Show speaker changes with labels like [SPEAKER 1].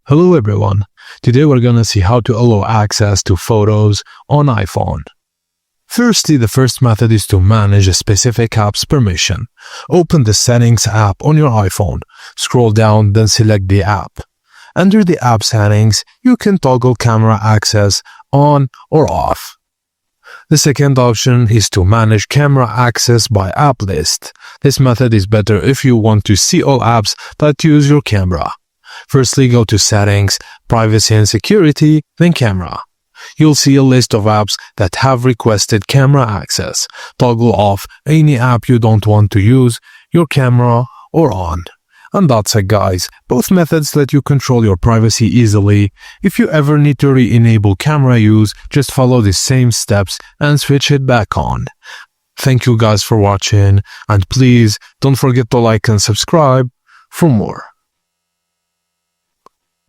[SPEAKER 1] Hello everyone, today we're gonna see how to allow access to photos on iPhone. Firstly, the first method is to manage a specific app's permission. Open the Settings app on your iPhone, scroll down, then select the app. Under the app settings, you can toggle camera access on or off. The second option is to manage camera access by app list. This method is better if you want to see all apps that use your camera. Firstly, go to Settings, Privacy and Security, then Camera. You'll see a list of apps that have requested camera access. Toggle off any app you don't want to use your camera or on. And that's it, guys. Both methods let you control your privacy easily. If you ever need to re-enable camera use, just follow the same steps and switch it back on. Thank you guys for watching, and please don't forget to like and subscribe for more.